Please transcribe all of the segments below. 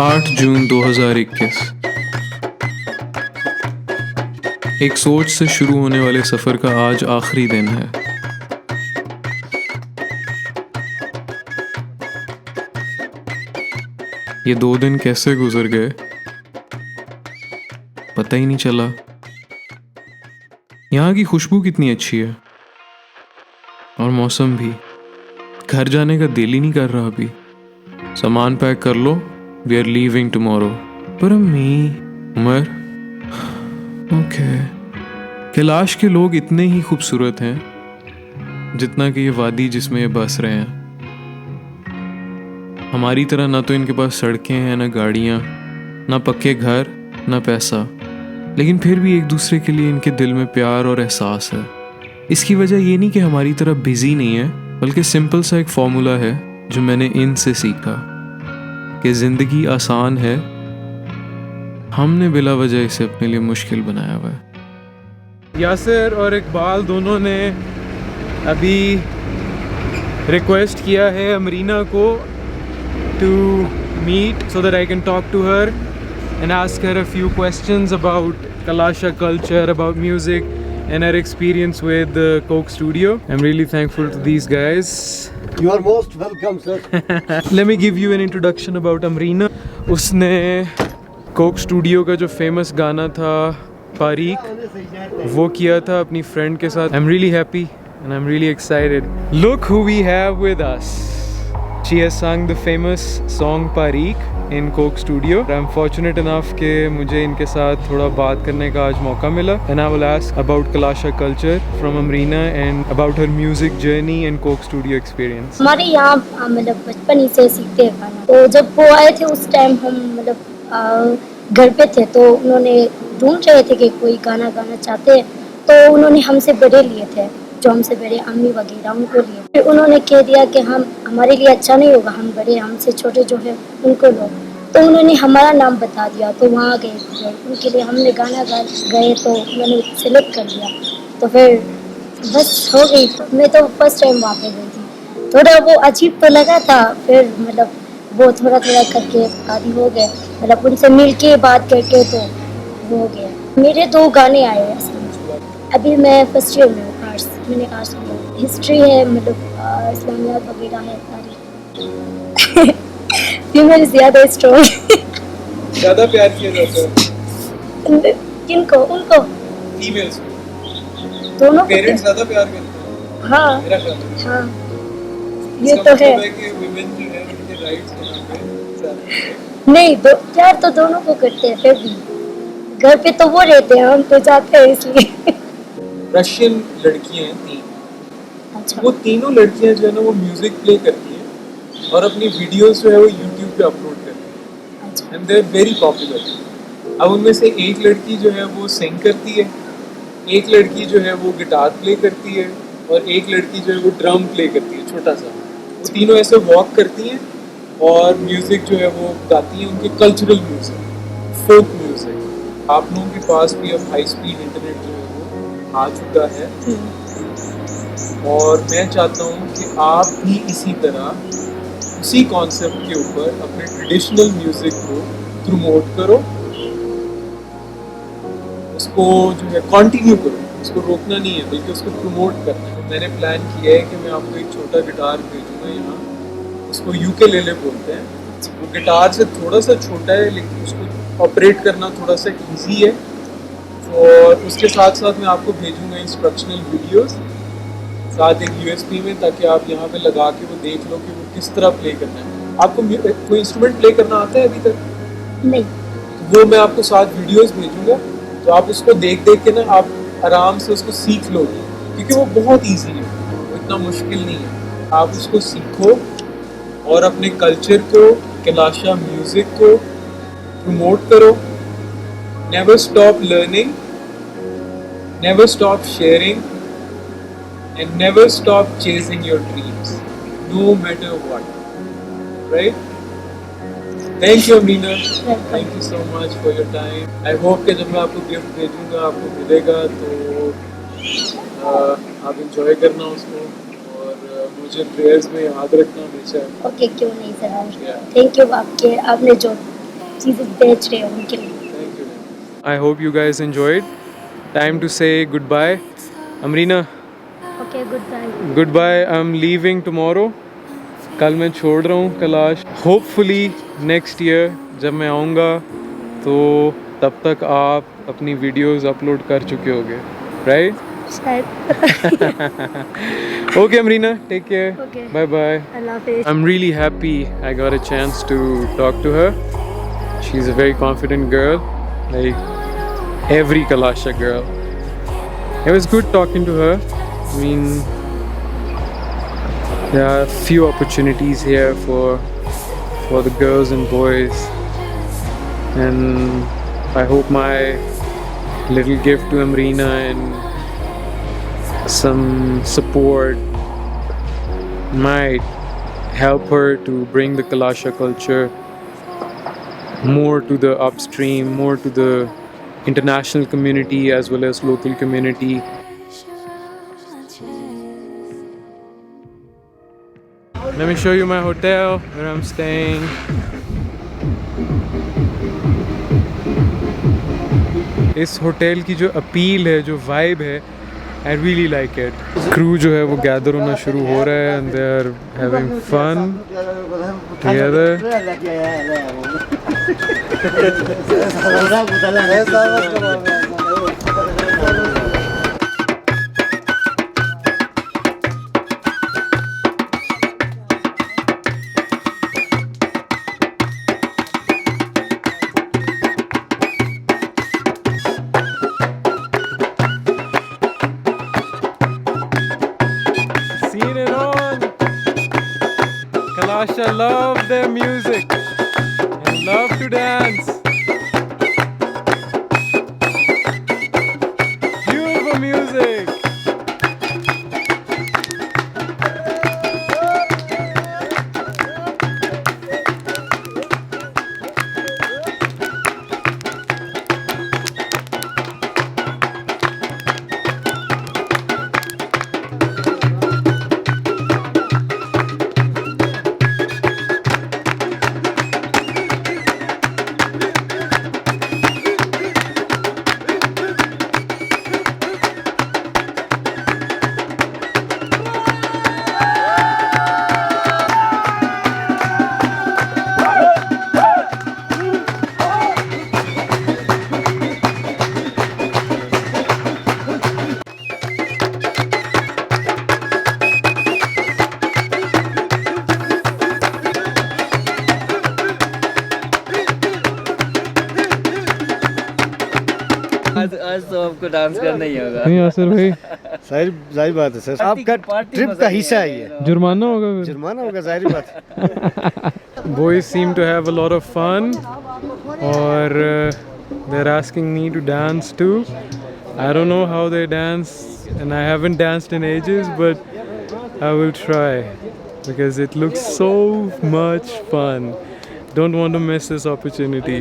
8 जून 2021। एक सोच से शुरू होने वाले सफ़र का आज आखिरी दिन है। ये 2 दिन कैसे गुजर गए पता ही नहीं चला। यहाँ की खुशबू कितनी अच्छी है और मौसम भी। घर जाने का दिल ही नहीं कर रहा अभी। सामान पैक कर लो, वी आर लीविंग टुमारो। पर अम्मी, उमर, ओके। कैलाश के लोग इतने ही खूबसूरत हैं जितना कि ये वादी जिसमें ये बस रहे हैं। हमारी तरह ना तो इनके पास सड़कें हैं, ना गाड़ियाँ, ना पक्के घर, ना पैसा, लेकिन फिर भी एक दूसरे के लिए इनके दिल में प्यार और एहसास है। इसकी वजह ये नहीं कि हमारी तरह बिजी नहीं है, बल्कि सिंपल सा एक फॉर्मूला है जो मैंने इनसे सीखा कि ज़िंदगी आसान है, हमने बिला वजह इसे अपने लिए मुश्किल बनाया हुआ है। यासिर और इकबाल दोनों ने अभी रिक्वेस्ट किया है अमरीना को to meet so that I can talk to her and ask her a few questions about Kalasha culture, about music and her experience with the Coke Studio. I'm really thankful to these guys. You are most welcome, sir. Let me give you an introduction about Amreena. उसने Coke Studio का जो famous गाना था Pareek, वो किया था अपनी friend के साथ. I'm really happy and I'm really excited. Look who we have with us. She has sung the famous song Pareek in Coke Studio. I'm fortunate enough कि मुझे इनके साथ थोड़ा बात करने का आज मौका मिला. And I will ask about Kalasha culture from Amreena and about her music journey and Coke Studio experience. हमारे यहाँ मतलब बचपन ही से सीखते हैं गाना. तो जब वो आए थे उस टाइम हम मतलब घर पे थे, तो उन्होंने ढूंढ रहे थे कि कोई गाना गाना चाहते हैं, तो उन्होंने हमसे बड़े लिए थे, जो हमसे बड़े अम्मी वगैरह उनको लिए. फिर उन्होंने कह दिया कि हम हमारे लिए अच्छा नहीं होगा, हम बड़े हमसे छोटे जो है उनको लो. तो उन्होंने हमारा नाम बता दिया, तो वहाँ गए उनके लिए हमने गाना गए, तो उन्होंने सेलेक्ट कर लिया. तो फिर बस हो गई. मैं तो फर्स्ट टाइम वहाँ पे गई थी, थोड़ा वो अजीब तो लगा था. फिर मतलब वो थोड़ा थोड़ा करके आदि हो गए, मतलब उनसे मिल के बात करके तो वो हो गया. मेरे 2 गाने आए हैं अभी. मैं फर्स्ट ईयर में हूँ, आर्ट्स. मैंने आर्ट्स लिया. हिस्ट्री है, मतलब इस्लामियात वगैरह है सारी. फीमेल ज़्यादा स्ट्रॉन्ग. ज़्यादा प्यार किया जाता है किनको? उनको, फीमेल्स दोनों को. पेरेंट्स ज़्यादा प्यार करते हैं. हाँ मेरा ख्याल है. हाँ, ये इसका तो है. मतलब है कि women जो है उनके राइट्स बनाते नहीं, प्यार तो दोनों को करते हैं. फिर भी घर पे तो वो रहते हैं, हम तो जाते हैं इसलिए. रशियन लड़कियां हैं 3. अच्छा. वो तीनों लड़कियां जो है ना वो म्यूजिक प्ले करती हैं और अपनी वीडियोस जो है वो यूट्यूब पे अपलोड करती हैं. अच्छा. And they are very popular. अब उनमें से एक लड़की जो है वो सिंग करती है, एक लड़की जो है वो गिटार प्ले करती है और एक लड़की जो है वो ड्रम प्ले करती है छोटा सा. वो तीनों ऐसे वॉक करती हैं और म्यूज़िक जो है वो गाती हैं, उनके कल्चरल म्यूज़िक, फोक म्यूज़िक. आप लोगों के पास भी अब हाई स्पीड इंटरनेट जो है वो आ चुका है और मैं चाहता हूँ कि आप भी इसी तरह उसी कॉन्सेप्ट के ऊपर अपने ट्रेडिशनल म्यूज़िक को प्रमोट करो, उसको जो है कंटिन्यू करो. उसको रोकना नहीं है बल्कि उसको प्रमोट करना है. मैंने प्लान किया है कि मैं आपको एक छोटा गिटार भेजूँगा यहाँ. उसको यूकेलेले बोलते हैं. वो गिटार से थोड़ा सा छोटा है लेकिन उसको ऑपरेट करना थोड़ा सा इजी है. और उसके साथ साथ मैं आपको भेजूँगा इंस्ट्रक्शनल वीडियोस साथ एक यूएसबी में, ताकि आप यहाँ पे लगा के वो देख लो कि वो किस तरह प्ले करना है. आपको कोई इंस्ट्रूमेंट प्ले करना आता है अभी तक? नहीं. वो मैं आपको साथ वीडियोस भेजूँगा, तो आप उसको देख देख के ना आप आराम से उसको सीख लोगे, क्योंकि वो बहुत ईजी है, वो इतना मुश्किल नहीं है. आप उसको सीखो और अपने कल्चर को, कैलाशा म्यूज़िक को प्रमोट करो. Never stop learning, never stop sharing and never stop chasing your dreams, no matter what. Right? Thank you, Amreena. Thank you so much for your time. I hope कि जब मैं आपको gift भेजूँगा आपको मिलेगा तो आप enjoy करना उसको और मुझे prayers में याद रखना हमेशा. ओके, क्यों नहीं सर. थैंक यू आपने जो चीज़ें बेच रहे हैं उनके लिए। I hope you guys enjoyed. Time to say goodbye. Amreena, okay, good bye. goodbye. I'm leaving tomorrow. कल मैं छोड़ रहा हूँ कैलाश। होपफुली नेक्स्ट ईयर जब मैं आऊँगा तो तब तक आप अपनी वीडियोस अपलोड कर चुके होगे, राइट? शायद। Okay, Amreena, take care. Okay. Bye bye. अल्लाह हाफिज़। I'm really happy I got a chance to talk to her. She's a very confident girl, like every Kalasha girl. It was good talking to her. I mean, there are few opportunities here for the girls and boys, and I hope my little gift to Amreena and some support might help her to bring the Kalasha culture more to the upstream, more to the international community as well as local community. Let me show you my hotel where I'm staying. इस hotel की जो appeal है, जो vibe है, I really like it. Crew जो है वो gather होना शुरू हो रहा है and they are having fun together. Seen it on. Kalasha love their music and love to dance. Beautiful music. आज तो आपको डांस करना ही होगा। नहीं आसिर भाई, जाहिर बात है सर, आपका ट्रिप का हिस्सा है ये। जुर्माना होगा फिर। जुर्माना होगा, जाहिर बात है। Boys seem to have a lot of fun or they're asking me to dance too. I don't know how they dance and I haven't danced in ages, but I will try because it looks so much fun. Don't want to miss this opportunity.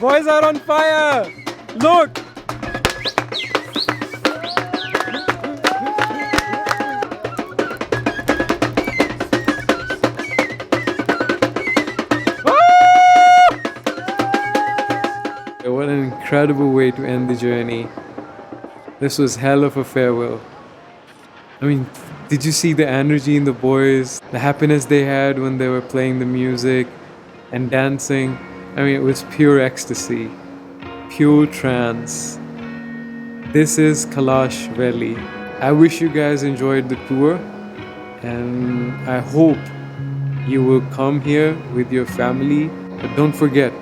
Boys are on fire! Look! What an incredible way to end the journey. This was hell of a farewell. I mean, Did you see the energy in the boys, the happiness they had when they were playing the music and dancing? I mean, it was pure ecstasy, pure trance. This is Kalash Valley. I wish you guys enjoyed the tour, and I hope you will come here with your family. But don't forget,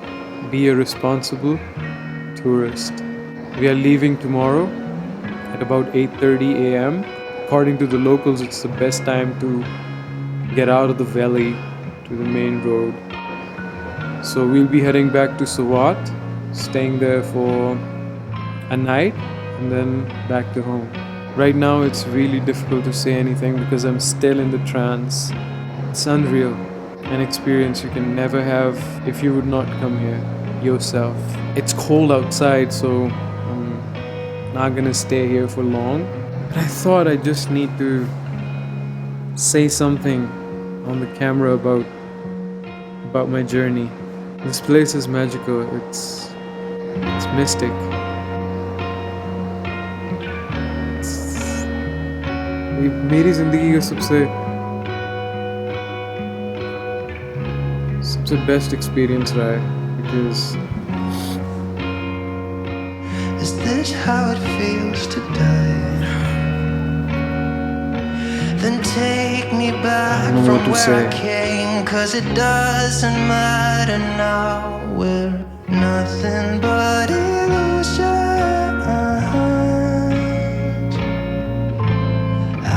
be a responsible tourist. We are leaving tomorrow at about 8:30 a.m. According to the locals, it's the best time to get out of the valley to the main road. So we'll be heading back to Swat, staying there for a night, and then back to home. Right now it's really difficult to say anything because I'm still in the trance. It's unreal, an experience you can never have if you would not come here yourself. It's cold outside, so I'm not gonna stay here for long. But I thought I just need to say something on the camera about my journey. This place is magical. It's mystic. मेरी जिंदगी का सबसे best experience रहा है because is this how it feels to die? Then take me back from where I came, 'cause it doesn't matter now. We're nothing but illusions.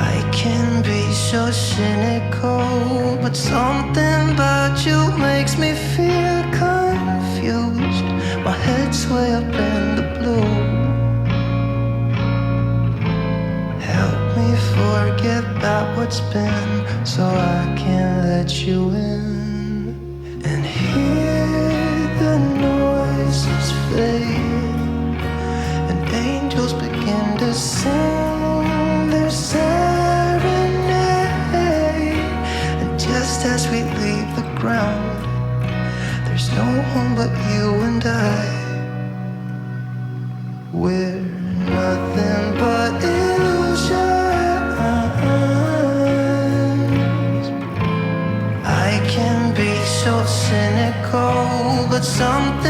I can be so cynical, but something about you makes me feel confused. My head's way up in the blue. Help me forget about what's been, so I can let you in and hear the noises fade, and angels begin to sing their serenade. And just as we leave the ground, there's no one but you and I. We're nothing but illusions. I can be so cynical, but something